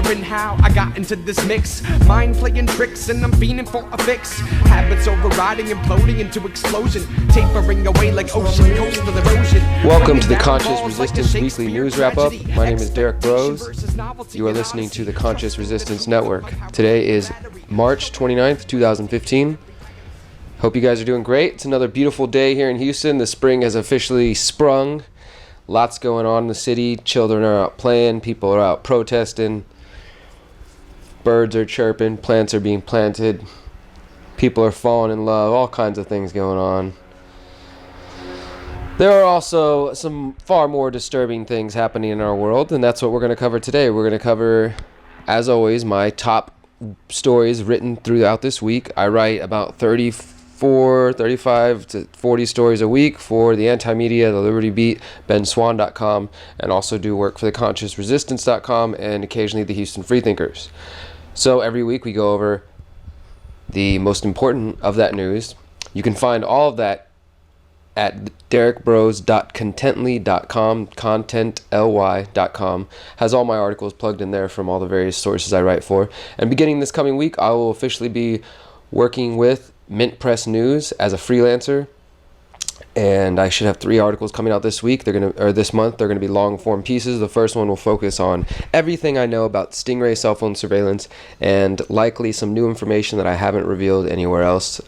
wondering how I got into this mix. Mind playing tricks and I'm fiending for a fix. Habits overriding, imploding into explosion. Tapering away like ocean coastal erosion. Welcome to the Conscious Resistance Weekly News Wrap-Up. My name is Derek Bros. You are listening to the Conscious Resistance Network. Today is March 29th, 2015. Hope you guys are doing great. It's another beautiful day here in Houston. The spring has officially sprung. Lots going on in the city. Children are out playing. People are out protesting. Birds are chirping. Plants are being planted. People are falling in love. All kinds of things going on. There are also some far more disturbing things happening in our world, and that's what we're going to cover today. We're going to cover, as always, my top stories written throughout this week. I write about 35 to 40 stories a week for the Anti-Media, the Liberty Beat, benswan.com, and also do work for the ConsciousResistance.com and occasionally the Houston Freethinkers. So every week we go over the most important of that news. You can find all of that at derekbros.contently.com, contently.com, has all my articles plugged in there from all the various sources I write for. And beginning this coming week, I will officially be working with Mint Press News as a freelancer, and I should have 3 articles coming out this week. This month. They're gonna be long form pieces. The first one will focus on everything I know about StingRay cell phone surveillance and likely some new information that I haven't revealed anywhere else.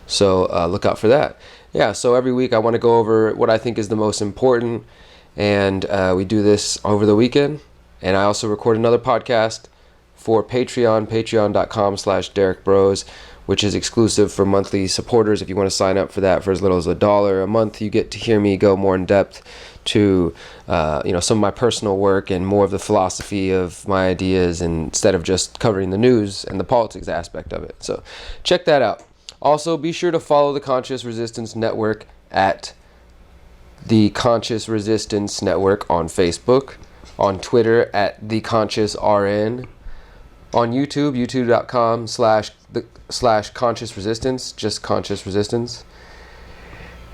So look out for that. Yeah, so every week I want to go over what I think is the most important, and we do this over the weekend. And I also record another podcast for Patreon, patreon.com/DerekBros, which is exclusive for monthly supporters. If you want to sign up for that for as little as $1 a month, you get to hear me go more in depth to some of my personal work and more of the philosophy of my ideas, instead of just covering the news and the politics aspect of it. So check that out. Also, be sure to follow the Conscious Resistance Network at the Conscious Resistance Network on Facebook, on Twitter at the Conscious RN, on YouTube, youtube.com/conscious resistance, just conscious resistance.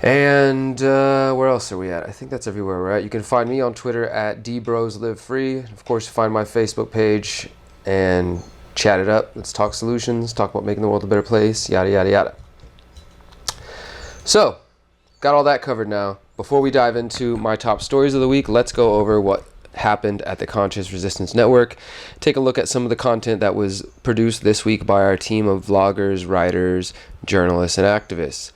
And where else are we at? I think that's everywhere we're at. You can find me on Twitter at dbrosLiveFree. Of course, find my Facebook page and chat it up. Let's talk solutions, talk about making the world a better place, yada, yada, yada. So, got all that covered now. Before we dive into my top stories of the week, let's go over what happened at the Conscious Resistance Network. Take a look at some of the content that was produced this week by our team of vloggers, writers, journalists, and activists.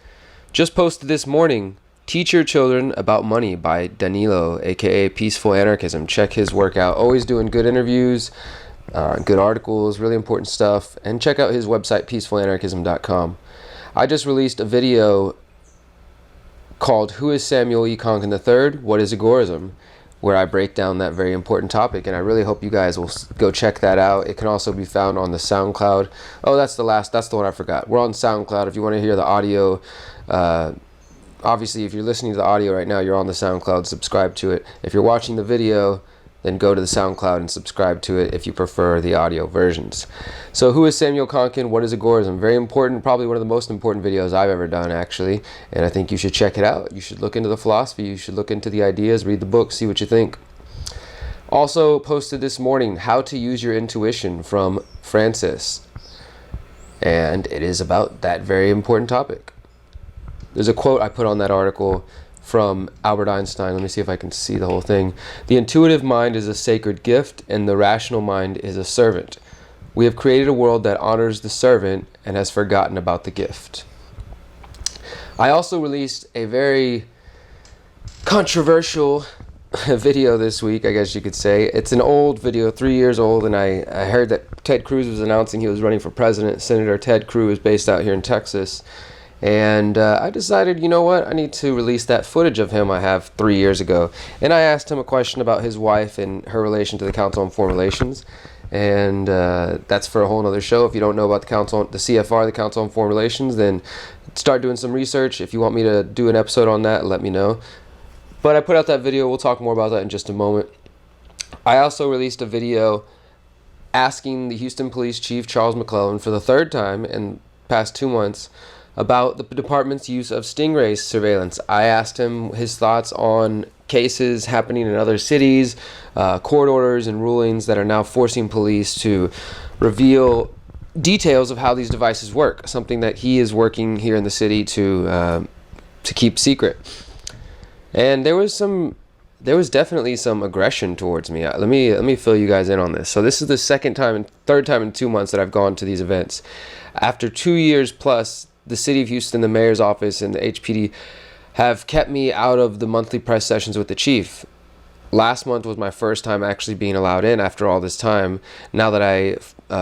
Just posted this morning, Teach Your Children About Money by Danilo, aka Peaceful Anarchism. Check his work out. Always doing good interviews, good articles, really important stuff. And check out his website, peacefulanarchism.com. I just released a video called Who is Samuel E. Konkin III? What is Agorism? Where I break down that very important topic, and I really hope you guys will go check that out. It can also be found on the SoundCloud. Oh, that's the one I forgot. We're on SoundCloud. If you want to hear the audio, obviously if you're listening to the audio right now, you're on the SoundCloud, subscribe to it. If you're watching the video, then go to the SoundCloud and subscribe to it if you prefer the audio versions. So who is Samuel Konkin? What is agorism? Very important, probably one of the most important videos I've ever done, actually, and I think you should check it out. You should look into the philosophy, you should look into the ideas, read the book, see what you think. Also posted this morning, How to Use Your Intuition from Francis, and it is about that very important topic. There's a quote I put on that article from Albert Einstein. Let me see if I can see the whole thing. The intuitive mind is a sacred gift, and the rational mind is a servant. We have created a world that honors the servant and has forgotten about the gift. I also released a very controversial video this week, I guess you could say. It's an old video, 3 years old, and I heard that Ted Cruz was announcing he was running for president. Senator Ted Cruz is based out here in Texas. And I decided, you know what, I need to release that footage of him I have 3 years ago. And I asked him a question about his wife and her relation to the Council on Foreign Relations. And that's for a whole nother show. If you don't know about the CFR, the Council on Foreign Relations, then start doing some research. If you want me to do an episode on that, let me know. But I put out that video. We'll talk more about that in just a moment. I also released a video asking the Houston Police Chief, Charles McClellan, for the third time in the past 2 months, about the department's use of StingRays surveillance. I asked him his thoughts on cases happening in other cities, court orders and rulings that are now forcing police to reveal details of how these devices work, something that he is working here in the city to keep secret. And there was definitely some aggression towards me. Let me fill you guys in on this. So this is the third time in 2 months that I've gone to these events. After 2 years plus, the city of Houston, the mayor's office, and the HPD have kept me out of the monthly press sessions with the chief. Last month was my first time actually being allowed in after all this time. Now that I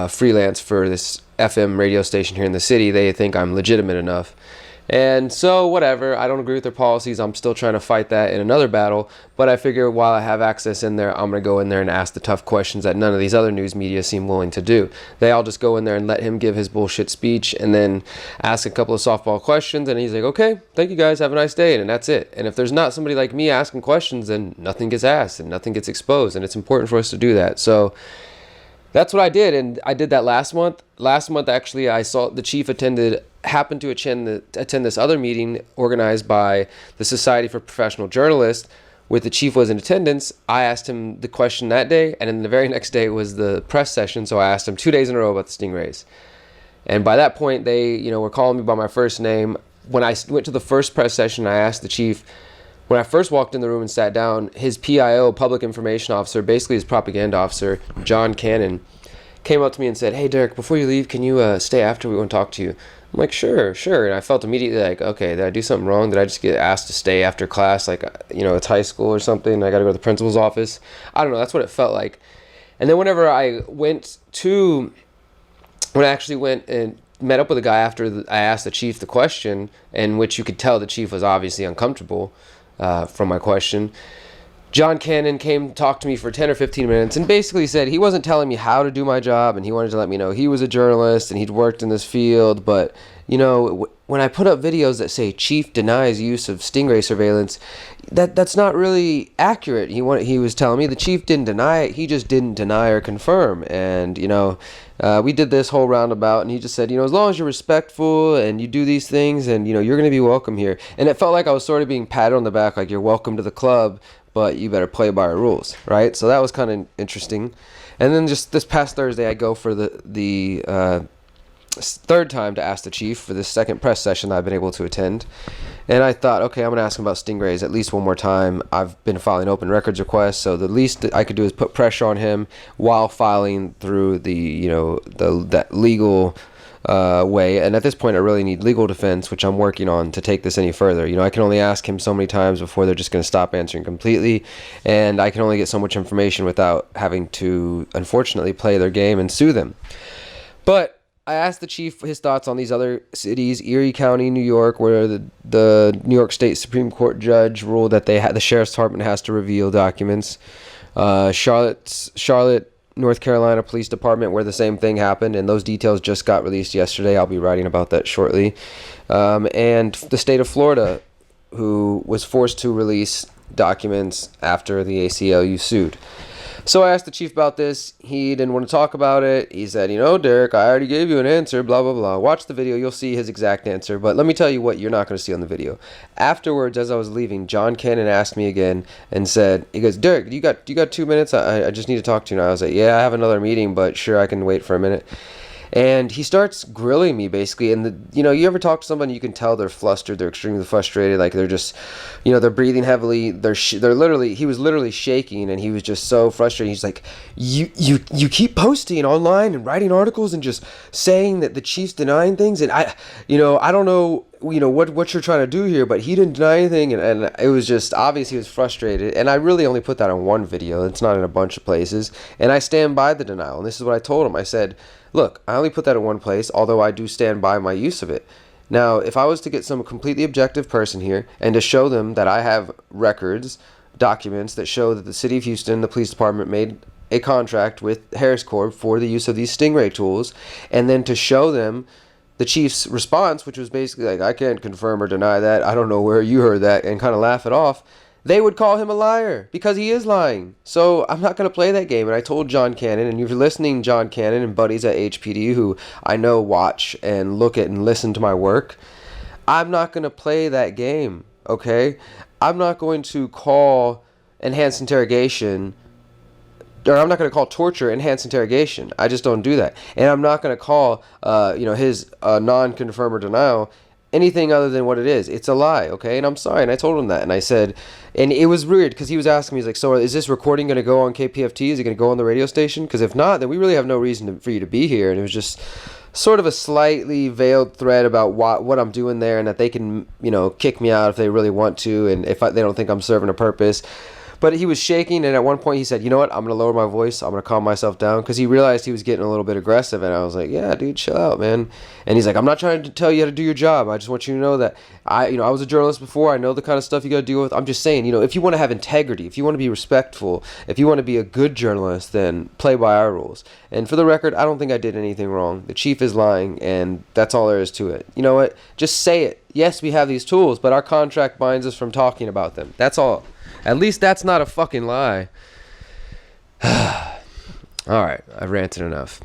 freelance for this FM radio station here in the city, they think I'm legitimate enough. And so whatever, I don't agree with their policies. I'm still trying to fight that in another battle, but I figure while I have access in there, I'm going to go in there and ask the tough questions that none of these other news media seem willing to do. They all just go in there and let him give his bullshit speech and then ask a couple of softball questions, and he's like, okay, thank you guys, have a nice day, and that's it. And if there's not somebody like me asking questions, then nothing gets asked and nothing gets exposed, and it's important for us to do that. So that's what I did, and I did that last month. Last month, actually, I saw the chief happened to attend this other meeting organized by the Society for Professional Journalists, with the chief was in attendance. I asked him the question that day, and then the very next day was the press session, so I asked him 2 days in a row about the StingRays. And by that point, they were calling me by my first name. When I went to the first press session, I asked the chief, when I first walked in the room and sat down, his PIO, Public Information Officer, basically his propaganda officer, John Cannon, came up to me and said, hey, Derek, before you leave, can you stay after? We want to talk to you. I'm like, sure. And I felt immediately like, okay, did I do something wrong? Did I just get asked to stay after class? Like, it's high school or something. I got to go to the principal's office. I don't know. That's what it felt like. And then whenever I actually went and met up with a guy after I asked the chief the question, in which you could tell the chief was obviously uncomfortable from my question, John Cannon came to talk to me for 10 or 15 minutes and basically said he wasn't telling me how to do my job, and he wanted to let me know he was a journalist and he'd worked in this field. But, when I put up videos that say chief denies use of StingRay surveillance, that's not really accurate. He was telling me the chief didn't deny it. He just didn't deny or confirm. And, we did this whole roundabout, and he just said, as long as you're respectful and you do these things, and, you're going to be welcome here. And it felt like I was sort of being patted on the back, like, you're welcome to the club, but you better play by our rules, right? So that was kind of interesting. And then just this past Thursday, I go for the third time to ask the chief for this second press session that I've been able to attend. And I thought, okay, I'm going to ask him about StingRays at least one more time. I've been filing open records requests, so the least that I could do is put pressure on him while filing through that legal way. And at this point, I really need legal defense, which I'm working on to take this any further. I can only ask him so many times before they're just going to stop answering completely, and I can only get so much information without having to, unfortunately, play their game and sue them. But I asked the chief his thoughts on these other cities, Erie County, New York, where the New York State Supreme Court judge ruled that the sheriff's department has to reveal documents. Charlotte, North Carolina Police Department, where the same thing happened, and those details just got released yesterday. I'll be writing about that shortly. And the state of Florida, who was forced to release documents after the ACLU sued. So I asked the chief about this. He didn't want to talk about it. He said, Derek, I already gave you an answer, blah, blah, blah. Watch the video. You'll see his exact answer. But let me tell you what you're not going to see on the video. Afterwards, as I was leaving, John Cannon asked me again and said, he goes, Derek, you got 2 minutes? I just need to talk to you now. I was like, yeah, I have another meeting, but sure, I can wait for a minute. And he starts grilling me, basically. And, you ever talk to somebody, you can tell they're flustered, they're extremely frustrated, like they're just, they're breathing heavily, he was literally shaking, and he was just so frustrated. He's like, you keep posting online and writing articles and just saying that the chief's denying things, and I don't know, what you're trying to do here, but he didn't deny anything, and it was just obvious he was frustrated. And I really only put that on one video. It's not in a bunch of places, and I stand by the denial. And this is what I told him. I said, look, I only put that in one place, although I do stand by my use of it. Now, if I was to get some completely objective person here and to show them that I have records, documents that show that the city of Houston, the police department, made a contract with Harris Corp for the use of these StingRay tools, and then to show them the chief's response, which was basically like, I can't confirm or deny that, I don't know where you heard that, and kind of laugh it off, they would call him a liar, because he is lying. So I'm not going to play that game. And I told John Cannon, and you're listening, John Cannon and buddies at HPD who I know watch and look at and listen to my work, I'm not going to play that game. okay? I'm not going to call enhanced interrogation, or I'm not going to call torture enhanced interrogation. I just don't do that. And I'm not going to call, his non-confirm or denial anything other than what it is. It's a lie, okay? And I'm sorry. And I told him that. And I said, and it was weird because he was asking me, he's like, so is this recording going to go on KPFT? Is it going to go on the radio station? Because if not, then we really have no reason for you to be here. And it was just sort of a slightly veiled thread about what I'm doing there, and that they can, kick me out if they really want to, and if they don't think I'm serving a purpose. But he was shaking, and at one point he said, you know what, I'm going to lower my voice. I'm going to calm myself down, because he realized he was getting a little bit aggressive. And I was like, yeah, dude, chill out, man. And he's like, I'm not trying to tell you how to do your job. I just want you to know that I was a journalist before. I know the kind of stuff you got to deal with. I'm just saying, if you want to have integrity, if you want to be respectful, if you want to be a good journalist, then play by our rules. And for the record, I don't think I did anything wrong. The chief is lying, and that's all there is to it. You know what? Just say it. Yes, we have these tools, but our contract binds us from talking about them. That's all. At least that's not a fucking lie. Alright, I've ranted enough.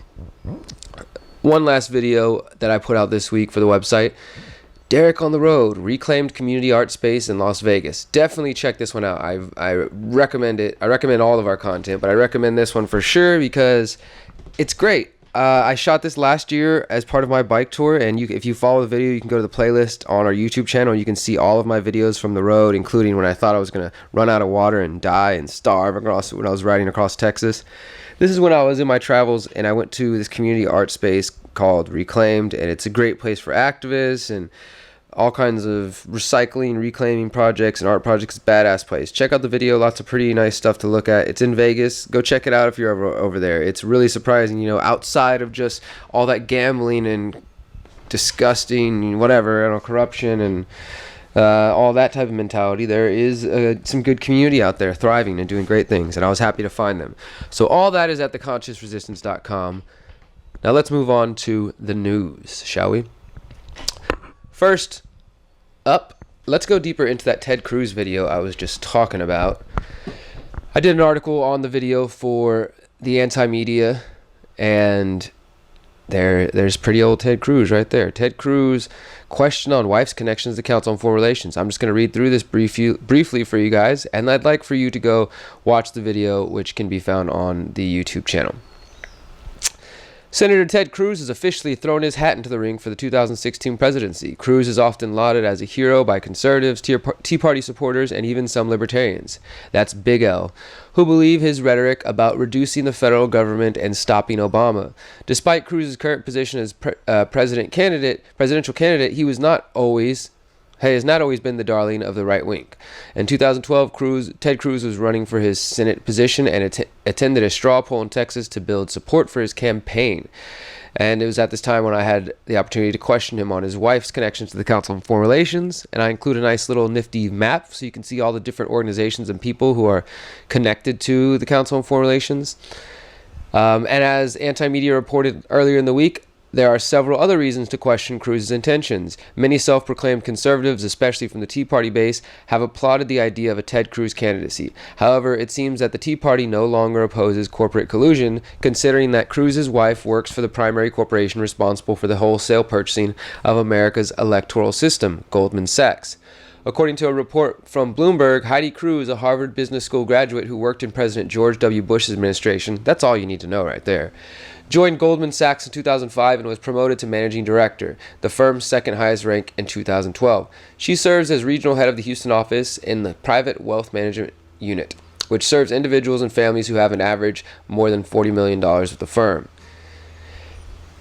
One last video that I put out this week for the website. Derek on the Road, reclaimed community art space in Las Vegas. Definitely check this one out. I recommend it. I recommend all of our content, but I recommend this one for sure because it's great. I shot this last year as part of my bike tour, and if you follow the video, you can go to the playlist on our YouTube channel. You can see all of my videos from the road, including when I thought I was going to run out of water and die and starve when I was riding across Texas. This is when I was in my travels, and I went to this community art space called Reclaimed, and it's a great place for activists and all kinds of recycling, reclaiming projects and art projects. Badass place. Check out the video. Lots of pretty nice stuff to look at. It's in Vegas. Go check it out if you're over there. It's really surprising, outside of just all that gambling and disgusting whatever, corruption and all that type of mentality. There is some good community out there thriving and doing great things, and I was happy to find them. So all that is at theconsciousresistance.com. Now let's move on to the news, shall we? First up, let's go deeper into that Ted Cruz video I was just talking about. I did an article on the video for the Anti-Media, and there's pretty old Ted Cruz right there. Ted Cruz question on wife's connections to Council on Foreign Relations. I'm just going to read through this briefly for you guys, and I'd like for you to go watch the video, which can be found on the YouTube channel. Senator Ted Cruz has officially thrown his hat into the ring for the 2016 presidency. Cruz is often lauded as a hero by conservatives, Tea Party supporters, and even some libertarians. That's Big L, who believe his rhetoric about reducing the federal government and stopping Obama. Despite Cruz's current position as presidential candidate, he has not always been the darling of the right wing. In 2012, Ted Cruz was running for his Senate position and attended a straw poll in Texas to build support for his campaign. And it was at this time when I had the opportunity to question him on his wife's connections to the Council on Foreign Relations. And I include a nice little nifty map so you can see all the different organizations and people who are connected to the Council on Foreign Relations. And as Anti-Media reported earlier in the week, there are several other reasons to question Cruz's intentions. Many self-proclaimed conservatives, especially from the Tea Party base, have applauded the idea of a Ted Cruz candidacy. However, it seems that the Tea Party no longer opposes corporate collusion, considering that Cruz's wife works for the primary corporation responsible for the wholesale purchasing of America's electoral system, Goldman Sachs. According to a report from Bloomberg, Heidi Cruz, a Harvard Business School graduate who worked in President George W. Bush's administration, that's all you need to know right there, joined Goldman Sachs in 2005 and was promoted to managing director, the firm's second highest rank in 2012. She serves as regional head of the Houston office in the private wealth management unit, which serves individuals and families who have an average more than $40 million with the firm.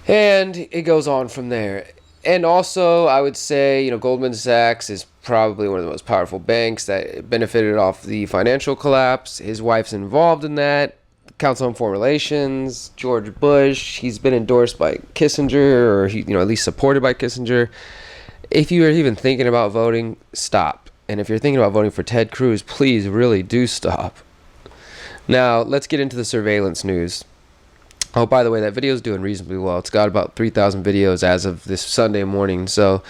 And it goes on from there. And also, I would say, Goldman Sachs is probably one of the most powerful banks that benefited off the financial collapse. His wife's involved in that. Council on Foreign Relations, George Bush, he's been endorsed by Kissinger, or at least supported by Kissinger. If you are even thinking about voting, stop. And if you're thinking about voting for Ted Cruz, please really do stop. Now, let's get into the surveillance news. Oh, by the way, that video is doing reasonably well. It's got about 3,000 videos as of this Sunday morning, so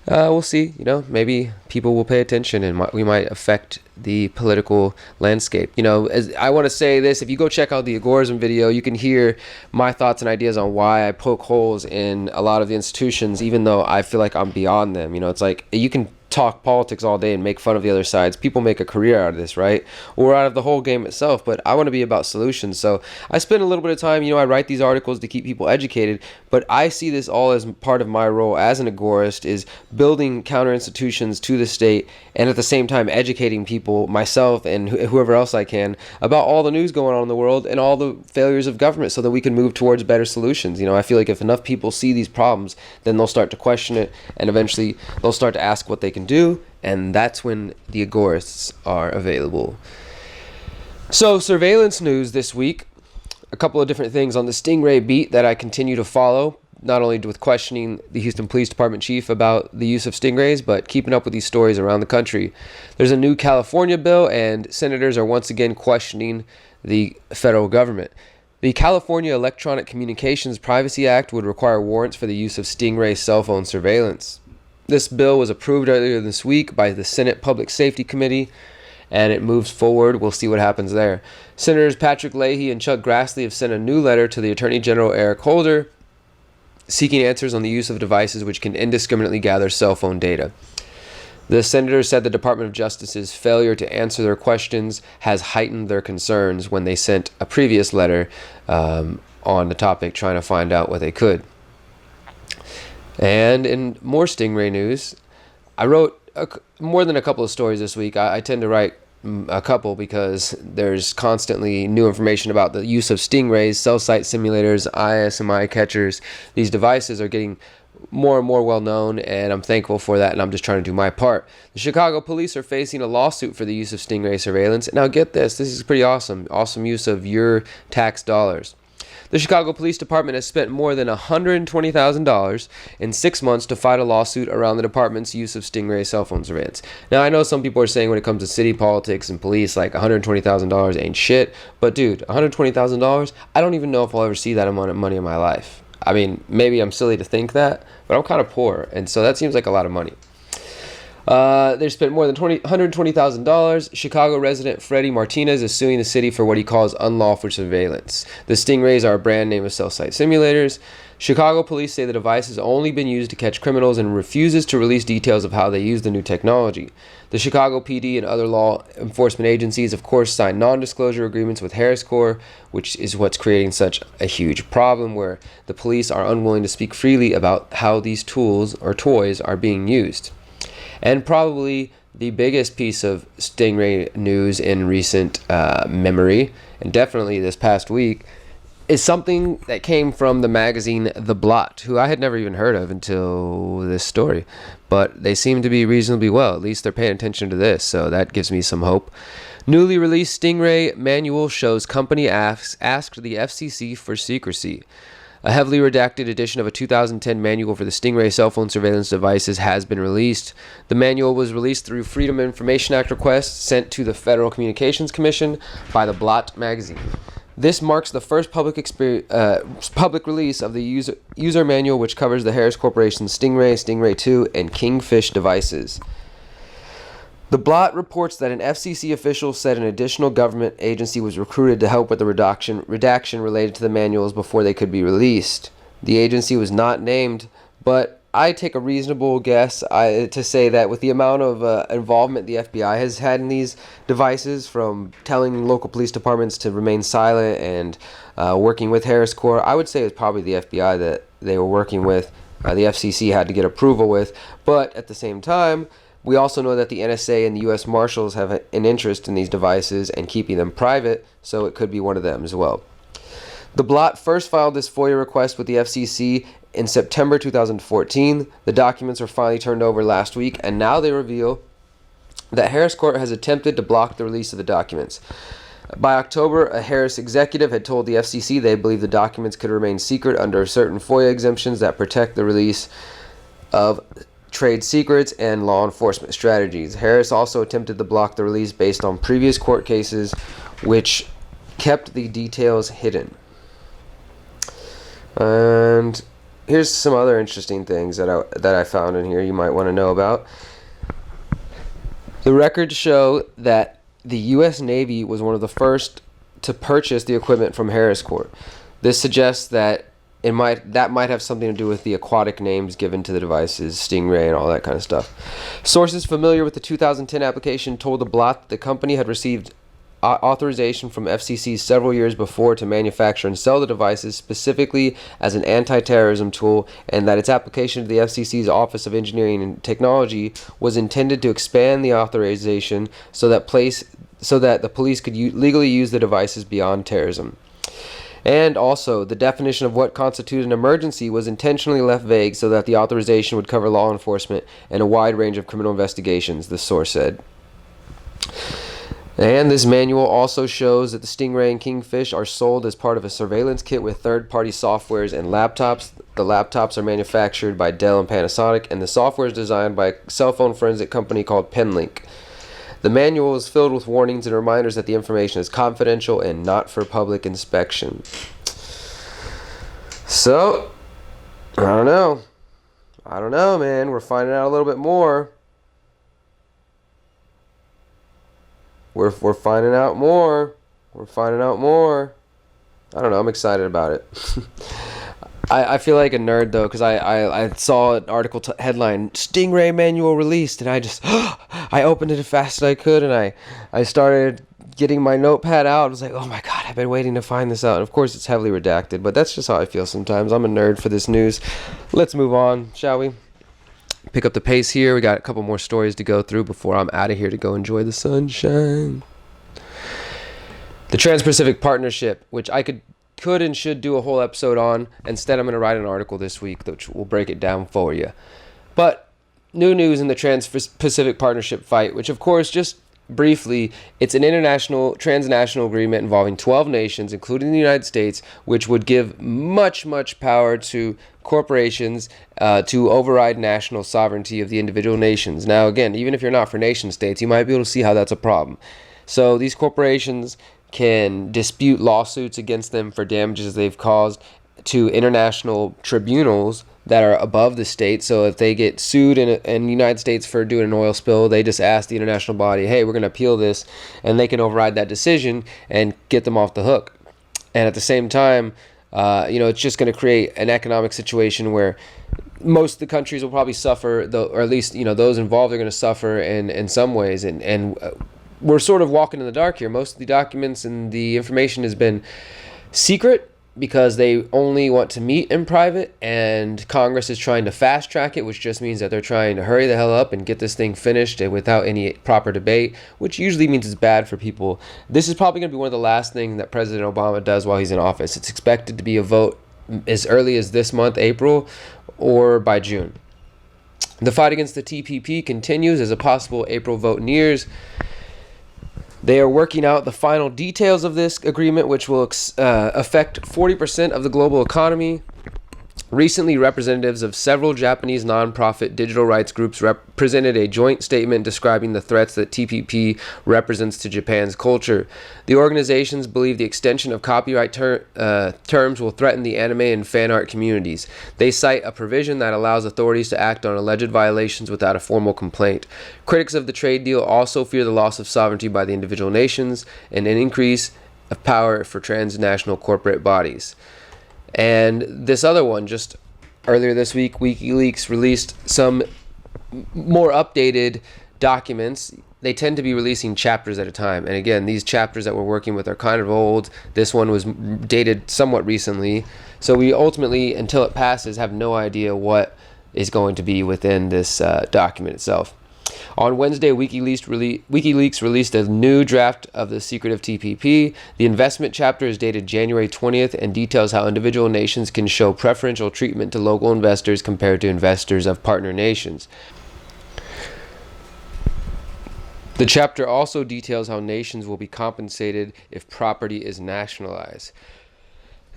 we'll see. Maybe people will pay attention, and we might affect the political landscape. As I want to say this, if you go check out the Agorism video, you can hear my thoughts and ideas on why I poke holes in a lot of the institutions, even though I feel like I'm beyond them. It's like you can talk politics all day and make fun of the other sides. People make a career out of this, right? Or out of the whole game itself, but I want to be about solutions. So I spend a little bit of time, I write these articles to keep people educated, but I see this all as part of my role as an agorist, is building counter institutions to the state and at the same time educating people, myself and whoever else I can, about all the news going on in the world and all the failures of government so that we can move towards better solutions. I feel like if enough people see these problems, then they'll start to question it, and eventually they'll start to ask what they can do, and that's when the agorists are available. So, surveillance news this week. A couple of different things on the StingRay beat that I continue to follow, not only with questioning the Houston Police Department chief about the use of StingRays, but keeping up with these stories around the country. There's a new California bill, and senators are once again questioning the federal government. The California Electronic Communications Privacy Act would require warrants for the use of StingRay cell phone surveillance. This bill was approved earlier this week by the Senate Public Safety Committee, and it moves forward. We'll see what happens there. Senators Patrick Leahy and Chuck Grassley have sent a new letter to the Attorney General Eric Holder seeking answers on the use of devices which can indiscriminately gather cell phone data. The senators said the Department of Justice's failure to answer their questions has heightened their concerns when they sent a previous letter on the topic trying to find out what they could. And in more StingRay news, I wrote more than a couple of stories this week. I tend to write a couple because there's constantly new information about the use of StingRays, cell site simulators, ISMI catchers. These devices are getting more and more well known, and I'm thankful for that, and I'm just trying to do my part. The Chicago police are facing a lawsuit for the use of StingRay surveillance. Now get this is pretty awesome use of your tax dollars. The Chicago Police Department has spent more than $120,000 in 6 months to fight a lawsuit around the department's use of StingRay cell phone surveillance. Now, I know some people are saying when it comes to city politics and police, like $120,000 ain't shit. But dude, $120,000, I don't even know if I'll ever see that amount of money in my life. I mean, maybe I'm silly to think that, but I'm kind of poor, and so that seems like a lot of money. They spent more than $120,000. Chicago resident Freddie Martinez is suing the city for what he calls unlawful surveillance. The StingRays are a brand name of cell site simulators. Chicago police say the device has only been used to catch criminals and refuses to release details of how they use the new technology. The Chicago PD and other law enforcement agencies, of course, signed non-disclosure agreements with Harris Corps, which is what's creating such a huge problem where the police are unwilling to speak freely about how these tools or toys are being used. And probably the biggest piece of StingRay news in recent memory, and definitely this past week, is something that came from the magazine The Blot, who I had never even heard of until this story. But they seem to be reasonably well. At least they're paying attention to this, so that gives me some hope. Newly released StingRay manual shows company asked the FCC for secrecy. A heavily redacted edition of a 2010 manual for the StingRay cell phone surveillance devices has been released. The manual was released through Freedom of Information Act requests sent to the Federal Communications Commission by the Blot magazine. This marks the first public release of the user manual, which covers the Harris Corporation's StingRay, StingRay 2, and Kingfish devices. The Blot reports that an FCC official said an additional government agency was recruited to help with the redaction related to the manuals before they could be released. The agency was not named, but I take a reasonable guess to say that with the amount of involvement the FBI has had in these devices, from telling local police departments to remain silent and working with Harris Corps, I would say it's probably the FBI that they were working with. The FCC had to get approval with, but at the same time, we also know that the NSA and the U.S. Marshals have an interest in these devices and keeping them private, so it could be one of them as well. The Blot first filed this FOIA request with the FCC in September 2014. The documents were finally turned over last week, and now they reveal that Harris Court has attempted to block the release of the documents. By October, a Harris executive had told the FCC they believe the documents could remain secret under certain FOIA exemptions that protect the release of trade secrets and law enforcement strategies. Harris also attempted to block the release based on previous court cases, which kept the details hidden. And here's some other interesting things that I found in here you might want to know about. The records show that the U.S. Navy was one of the first to purchase the equipment from Harris Corp. This suggests that that might have something to do with the aquatic names given to the devices, StingRay and all that kind of stuff. Sources familiar with the 2010 application told the Blot that the company had received authorization from FCC several years before to manufacture and sell the devices specifically as an anti-terrorism tool, and that its application to the FCC's Office of Engineering and Technology was intended to expand the authorization so that the police could legally use the devices beyond terrorism. And also, the definition of what constituted an emergency was intentionally left vague so that the authorization would cover law enforcement and a wide range of criminal investigations, the source said. And this manual also shows that the StingRay and Kingfish are sold as part of a surveillance kit with third-party softwares and laptops. The laptops are manufactured by Dell and Panasonic, and the software is designed by a cell phone forensic company called Penlink. The manual is filled with warnings and reminders that the information is confidential and not for public inspection. So, I don't know, man. We're finding out a little bit more. We're finding out more. I don't know. I'm excited about it. I feel like a nerd, though, because I saw an article headline, StingRay manual released, and I just, I opened it as fast as I could, and I started getting my notepad out. I was like, oh my God, I've been waiting to find this out. And of course, it's heavily redacted, but that's just how I feel sometimes. I'm a nerd for this news. Let's move on, shall we? Pick up the pace here. We got a couple more stories to go through before I'm out of here to go enjoy the sunshine. The Trans-Pacific Partnership, which I could and should do a whole episode on. Instead, I'm going to write an article this week which will break it down for you. But new news in the Trans-Pacific Partnership fight, which of course, just briefly, it's an international transnational agreement involving 12 nations, including the United States, which would give much power to corporations to override national sovereignty of the individual nations. Now, again, even if you're not for nation states, you might be able to see how that's a problem. So these corporations can dispute lawsuits against them for damages they've caused to international tribunals that are above the state. So if they get sued in the United States for doing an oil spill, they just ask the international body, hey, we're going to appeal this, and they can override that decision and get them off the hook. And at the same time, it's just going to create an economic situation where most of the countries will probably suffer, or at least those involved are going to suffer in some ways. And we're sort of walking in the dark here. Most of the documents and the information has been secret because they only want to meet in private, and Congress is trying to fast track it, which just means that they're trying to hurry the hell up and get this thing finished without any proper debate, which usually means it's bad for people. This is probably going to be one of the last things that President Obama does while he's in office. It's expected to be a vote as early as this month, April, or by June. The fight against the TPP continues as a possible April vote nears. They are working out the final details of this agreement, which will affect 40% of the global economy. Recently, representatives of several Japanese nonprofit digital rights groups presented a joint statement describing the threats that TPP represents to Japan's culture. The organizations believe the extension of copyright terms will threaten the anime and fan art communities. They cite a provision that allows authorities to act on alleged violations without a formal complaint. Critics of the trade deal also fear the loss of sovereignty by the individual nations and an increase of power for transnational corporate bodies. And this other one, just earlier this week, WikiLeaks released some more updated documents. They tend to be releasing chapters at a time. And again, these chapters that we're working with are kind of old. This one was dated somewhat recently. So we ultimately, until it passes, have no idea what is going to be within this document itself. On Wednesday, WikiLeaks released a new draft of the secretive TPP. The investment chapter is dated January 20th and details how individual nations can show preferential treatment to local investors compared to investors of partner nations. The chapter also details how nations will be compensated if property is nationalized.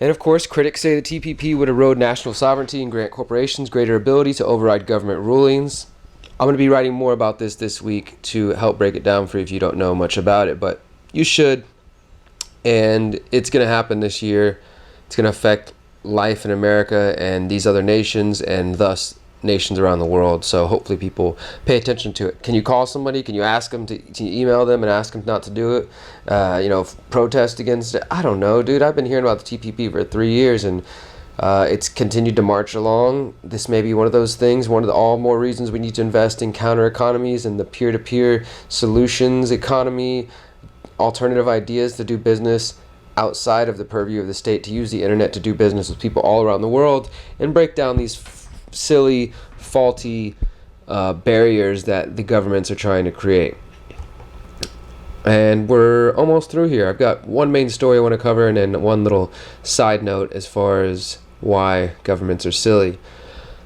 And of course, critics say the TPP would erode national sovereignty and grant corporations greater ability to override government rulings. I'm going to be writing more about this week to help break it down for you if you don't know much about it, but you should. And it's going to happen this year. It's going to affect life in America and these other nations, and thus nations around the world. So hopefully people pay attention to it. Can you call somebody? Can you ask them to email them and ask them not to do it? Protest against it? I don't know, dude. I've been hearing about the TPP for 3 years, and It's continued to march along. This may be one of those things, one of the all more reasons we need to invest in counter economies and the peer-to-peer solutions economy, alternative ideas to do business outside of the purview of the state, to use the internet to do business with people all around the world and break down these silly, faulty barriers that the governments are trying to create. And we're almost through here. I've got one main story I want to cover and then one little side note as far as why governments are silly.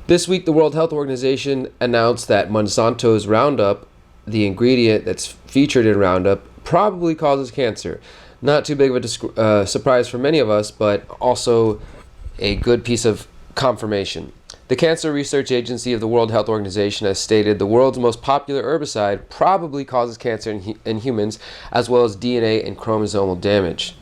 This week, the World Health Organization announced that Monsanto's Roundup, the ingredient that's featured in Roundup, probably causes cancer. Not too big of a surprise for many of us, but also a good piece of confirmation. The Cancer Research Agency of the World Health Organization has stated the world's most popular herbicide probably causes cancer in humans, as well as DNA and chromosomal damage.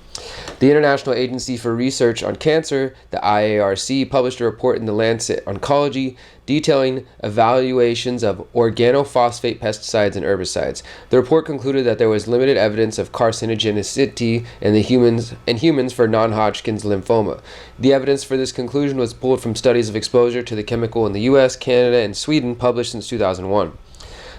The International Agency for Research on Cancer, the IARC, published a report in The Lancet Oncology detailing evaluations of organophosphate pesticides and herbicides. The report concluded that there was limited evidence of carcinogenicity in humans for non-Hodgkin's lymphoma. The evidence for this conclusion was pulled from studies of exposure to the chemical in the US, Canada, and Sweden published since 2001.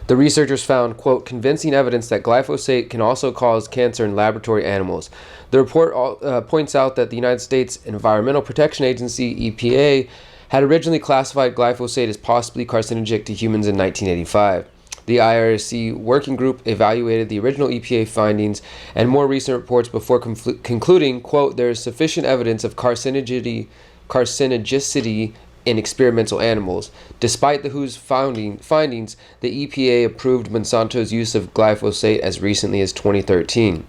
The researchers found, quote, convincing evidence that glyphosate can also cause cancer in laboratory animals. The report points out that the United States Environmental Protection Agency, EPA, had originally classified glyphosate as possibly carcinogenic to humans in 1985. The IRC working group evaluated the original EPA findings and more recent reports before concluding, quote, there is sufficient evidence of carcinogenicity in experimental animals. Despite the WHO's findings, the EPA approved Monsanto's use of glyphosate as recently as 2013.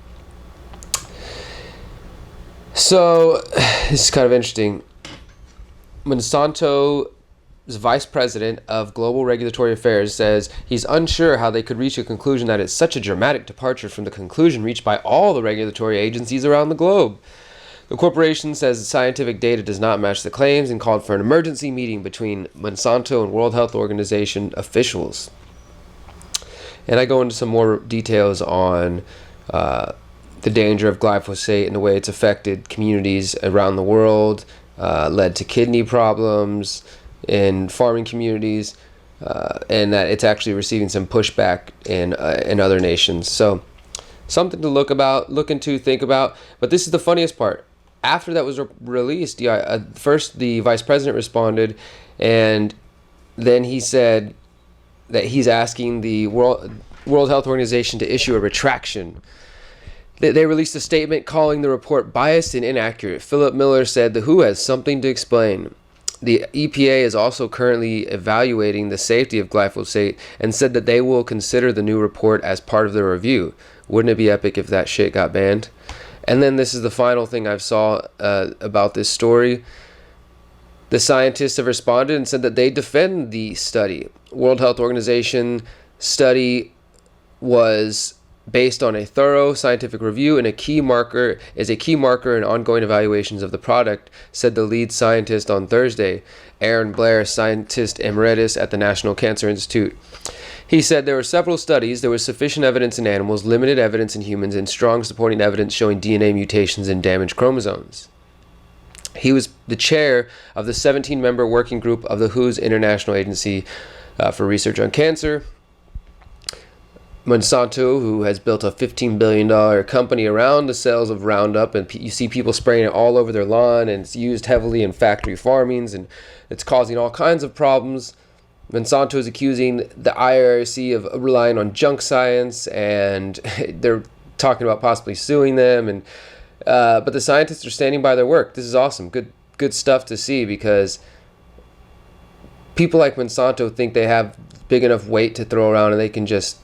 So, this is kind of interesting. Monsanto's vice president of global regulatory affairs says he's unsure how they could reach a conclusion that is such a dramatic departure from the conclusion reached by all the regulatory agencies around the globe. The corporation says the scientific data does not match the claims and called for an emergency meeting between Monsanto and World Health Organization officials. And I go into some more details on the danger of glyphosate and the way it's affected communities around the world, led to kidney problems in farming communities, and that it's actually receiving some pushback in other nations. So something to look into, think about. But this is the funniest part. After that was released, first the vice president responded, and then he said that he's asking the World Health Organization to issue a retraction. They released a statement calling the report biased and inaccurate. Philip Miller said the WHO has something to explain. The EPA is also currently evaluating the safety of glyphosate and said that they will consider the new report as part of the review. Wouldn't it be epic if that shit got banned? And then this is the final thing I saw about this story. The scientists have responded and said that they defend the study. World Health Organization study was based on a thorough scientific review and a key marker in ongoing evaluations of the product, said the lead scientist on Thursday, Aaron Blair, scientist emeritus at the National Cancer Institute. He said there were several studies, there was sufficient evidence in animals, limited evidence in humans, and strong supporting evidence showing DNA mutations in damaged chromosomes. He was the chair of the 17-member working group of the WHO's International Agency for Research on Cancer. Monsanto, who has built a $15 billion company around the sales of Roundup, and you see people spraying it all over their lawn, and it's used heavily in factory farmings, and it's causing all kinds of problems. Monsanto is accusing the IRC of relying on junk science, and they're talking about possibly suing them. And but the scientists are standing by their work. This is awesome. Good stuff to see, because people like Monsanto think they have big enough weight to throw around, and they can just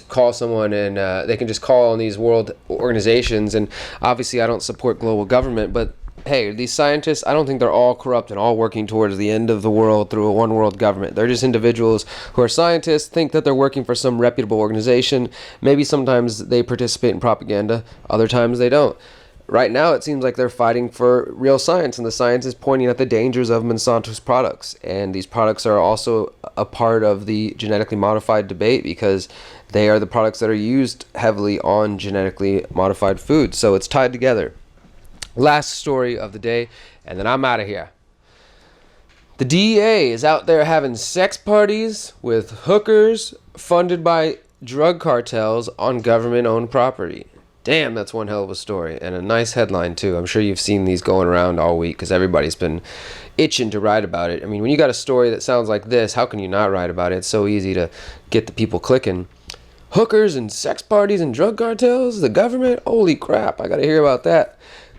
call someone, and they can just call on these world organizations. And obviously I don't support global government, but hey, these scientists, I don't think they're all corrupt and all working towards the end of the world through a one world government. They're just individuals who are scientists, think that they're working for some reputable organization. Maybe sometimes they participate in propaganda, other times they don't. Right now, it seems like they're fighting for real science, and the science is pointing at the dangers of Monsanto's products. And these products are also a part of the genetically modified debate, because they are the products that are used heavily on genetically modified foods. So it's tied together. Last story of the day, and then I'm out of here. The DEA is out there having sex parties with hookers funded by drug cartels on government-owned property. Damn, that's one hell of a story, and a nice headline too. I'm sure you've seen these going around all week because everybody's been itching to write about it. I mean, when you got a story that sounds like this, how can you not write about it? It's so easy to get the people clicking. Hookers and sex parties and drug cartels, the government? Holy crap, I gotta hear about that.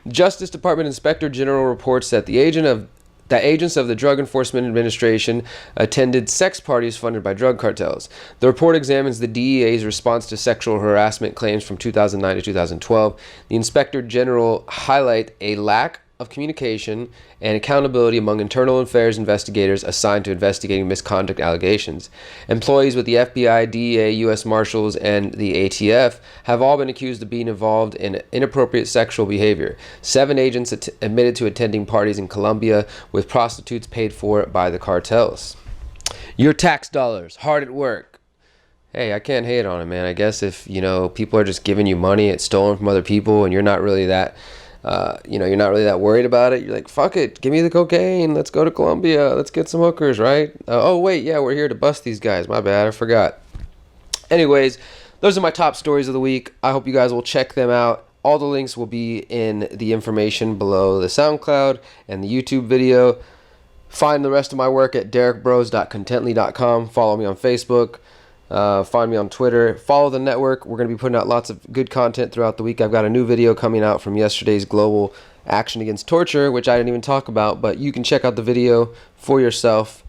Justice Department Inspector General reports that agents of the Drug Enforcement Administration attended sex parties funded by drug cartels. The report examines the DEA's response to sexual harassment claims from 2009 to 2012. The Inspector General highlight a lack of communication and accountability among internal affairs investigators assigned to investigating misconduct allegations. Employees with the FBI, DEA, U.S. Marshals, and the ATF have all been accused of being involved in inappropriate sexual behavior. 7 agents admitted to attending parties in Colombia with prostitutes paid for by the cartels. Your tax dollars, hard at work. Hey, I can't hate on it, man. I guess if, people are just giving you money, it's stolen from other people, and you're not really that worried about it. You're like, fuck it, give me the cocaine, let's go to Colombia, let's get some hookers, right? Oh wait, yeah, we're here to bust these guys, my bad, I forgot. Anyways, those are my top stories of the week. I hope you guys will check them out. All the links will be in the information below the SoundCloud and the YouTube video. Find the rest of my work at derekbros.contently.com. Follow me on Facebook. Find me on Twitter. Follow the network. We're going to be putting out lots of good content throughout the week. I've got a new video coming out from yesterday's global action against torture, which I didn't even talk about, but you can check out the video for yourself.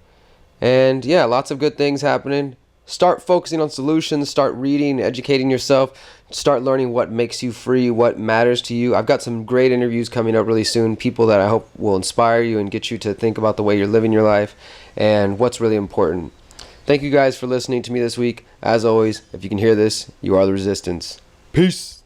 And yeah, lots of good things happening. Start focusing on solutions. Start reading, educating yourself. Start learning what makes you free, what matters to you. I've got some great interviews coming up really soon. People that I hope will inspire you and get you to think about the way you're living your life and what's really important. Thank you guys for listening to me this week. As always, if you can hear this, you are the resistance. Peace.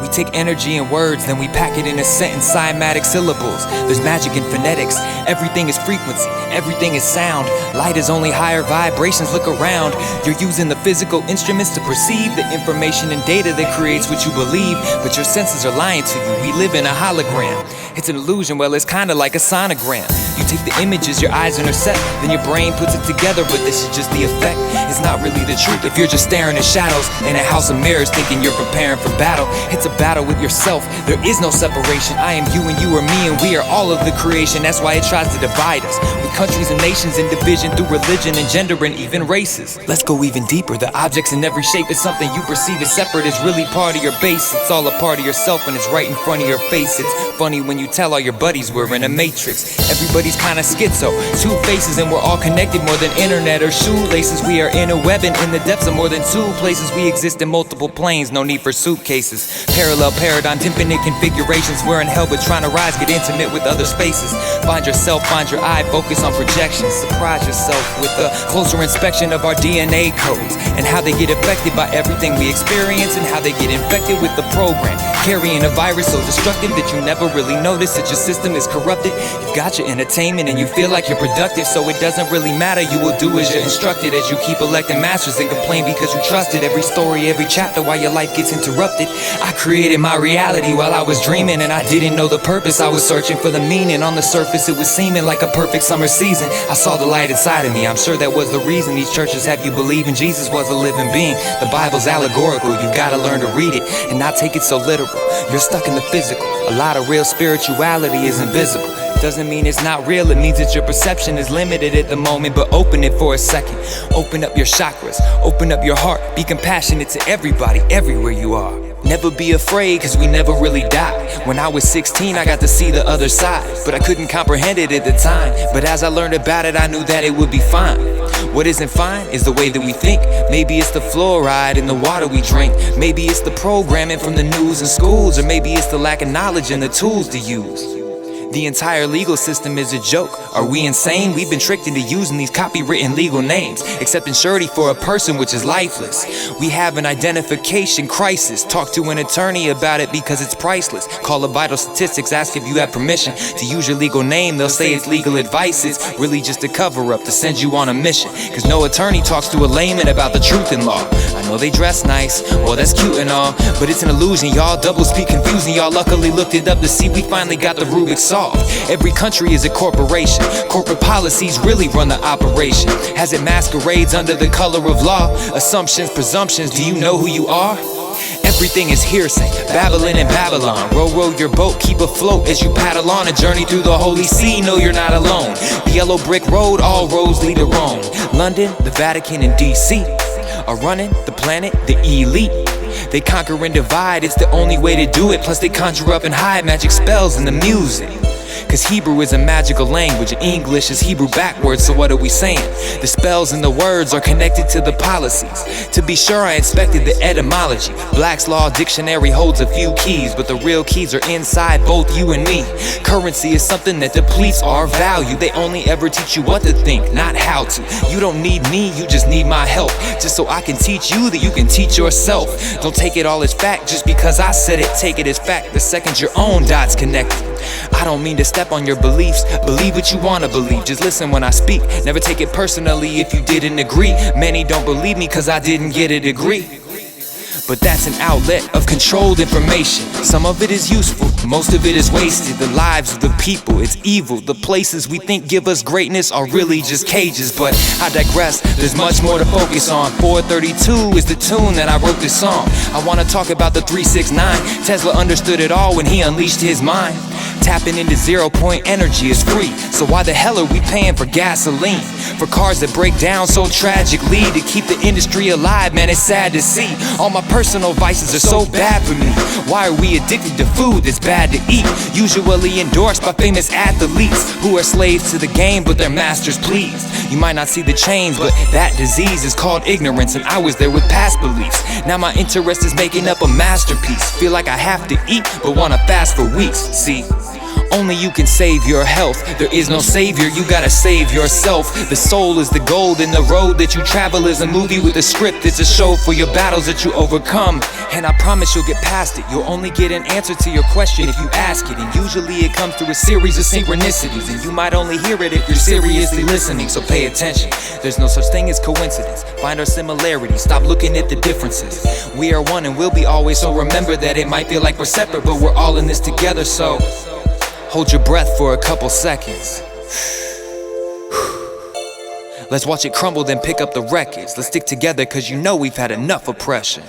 We take energy in words, then we pack it in a sentence, cymatic syllables. There's magic in phonetics. Everything is frequency, everything is sound. Light is only higher vibrations, look around. You're using the physical instruments to perceive the information and data that creates what you believe, but your senses are lying to you. We live in a hologram. It's an illusion, well, it's kinda like a sonogram. You take the images, your eyes intersect, then your brain puts it together, but this is just the effect. It's not really the truth if you're just staring at shadows in a house of mirrors thinking you're preparing for battle. It's a battle with yourself. There is no separation. I am you and you are me, and we are all of the creation. That's why it tries to divide us with countries and nations in division through religion and gender and even races. Let's go even deeper. The objects in every shape is something you perceive as separate. Is really part of your base. It's all a part of yourself, and it's right in front of your face. It's funny when you tell all your buddies we're in a matrix. Everybody's kinda schizo, 2 faces, and we're all connected more than internet or shoelaces. We are in a web and in the depths of more than 2 places. We exist in multiple planes, no need for suitcases. Parallel paradigms, infinite configurations. We're in hell but trying to rise, get intimate with other spaces. Find yourself, find your eye, focus on projections. Surprise yourself with a closer inspection of our DNA codes and how they get affected by everything we experience and how they get infected with the program, carrying a virus so destructive that you never really notice that your system is corrupted. You've got your entertainment and you feel like you're productive, so it doesn't really matter. You will do as you're instructed as you keep electing masters and complain because you trusted every story, every chapter while your life gets interrupted. I created my reality while I was dreaming, and I didn't know the purpose. I was searching for the meaning. On the surface it was seeming like a perfect summer season. I saw the light inside of me. I'm sure that was the reason these churches have you believing Jesus was a living being. The Bible's allegorical. You gotta learn to read it and not take it so literal. You're stuck in the physical. A lot of real spirituality is invisible. Doesn't mean it's not real, it means that your perception is limited at the moment. But open it for a second. Open up your chakras, open up your heart. Be compassionate to everybody, everywhere you are. Never be afraid, cause we never really die. When I was 16, I got to see the other side, but I couldn't comprehend it at the time. But as I learned about it, I knew that it would be fine. What isn't fine is the way that we think. Maybe it's the fluoride in the water we drink. Maybe it's the programming from the news and schools. Or maybe it's the lack of knowledge and the tools to use. The entire legal system is a joke. Are we insane? We've been tricked into using these copywritten legal names, accepting surety for a person which is lifeless. We have an identification crisis. Talk to an attorney about it because it's priceless. Call up Vital Statistics, ask if you have permission to use your legal name. They'll say it's legal advice. It's really just a cover up to send you on a mission, cause no attorney talks to a layman about the truth in law. I know they dress nice, well that's cute and all, but it's an illusion, y'all. Double speak confusing, y'all. Luckily looked it up to see we finally got the Rubik solved. Every country is a corporation. Corporate policies really run the operation. As it masquerades under the color of law. Assumptions, presumptions, do you know who you are? Everything is hearsay, Babylon and Babylon. Row your boat, keep afloat as you paddle on a journey through the holy sea. No, you're not alone. The yellow brick road, all roads lead to Rome. London, the Vatican, and DC are running the planet, the elite. They conquer and divide, it's the only way to do it. Plus they conjure up and hide magic spells in the music. Cause Hebrew is a magical language, and English is Hebrew backwards, so what are we saying? The spells and the words are connected to the policies. To be sure, I inspected the etymology. Black's Law Dictionary holds a few keys, but the real keys are inside both you and me. Currency is something that depletes our value. They only ever teach you what to think, not how to. You don't need me, you just need my help, just so I can teach you that you can teach yourself. Don't take it all as fact just because I said it. Take it as fact the second your own dots connect. I don't mean to step on your beliefs. Believe what you wanna believe, just listen when I speak. Never take it personally if you didn't agree. Many don't believe me cause I didn't get a degree. But that's an outlet of controlled information. Some of it is useful, most of it is wasted. The lives of the people, it's evil. The places we think give us greatness are really just cages. But I digress, there's much more to focus on. 432 is the tune that I wrote this song. I wanna talk about the 369. Tesla understood it all when he unleashed his mind. Tapping into 0-point energy is free, so why the hell are we paying for gasoline? For cars that break down so tragically. To keep the industry alive, man, it's sad to see. All my personal vices are so bad for me. Why are we addicted to food that's bad to eat? Usually endorsed by famous athletes who are slaves to the game but their masters pleased. You might not see the change, but that disease is called ignorance, and I was there with past beliefs. Now my interest is making up a masterpiece. Feel like I have to eat, but wanna fast for weeks. See, only you can save your health. There is no savior, you gotta save yourself. The soul is the gold, and the road that you travel is a movie with a script. It's a show for your battles that you overcome, and I promise you'll get past it. You'll only get an answer to your question if you ask it, and usually it comes through a series of synchronicities, and you might only hear it if you're seriously listening, so pay attention. There's no such thing as coincidence. Find our similarities, stop looking at the differences. We are one and will be always, so remember that it might feel like we're separate, but we're all in this together, so hold your breath for a couple seconds. Let's watch it crumble, then pick up the wreckage. Let's stick together cause you know we've had enough oppression.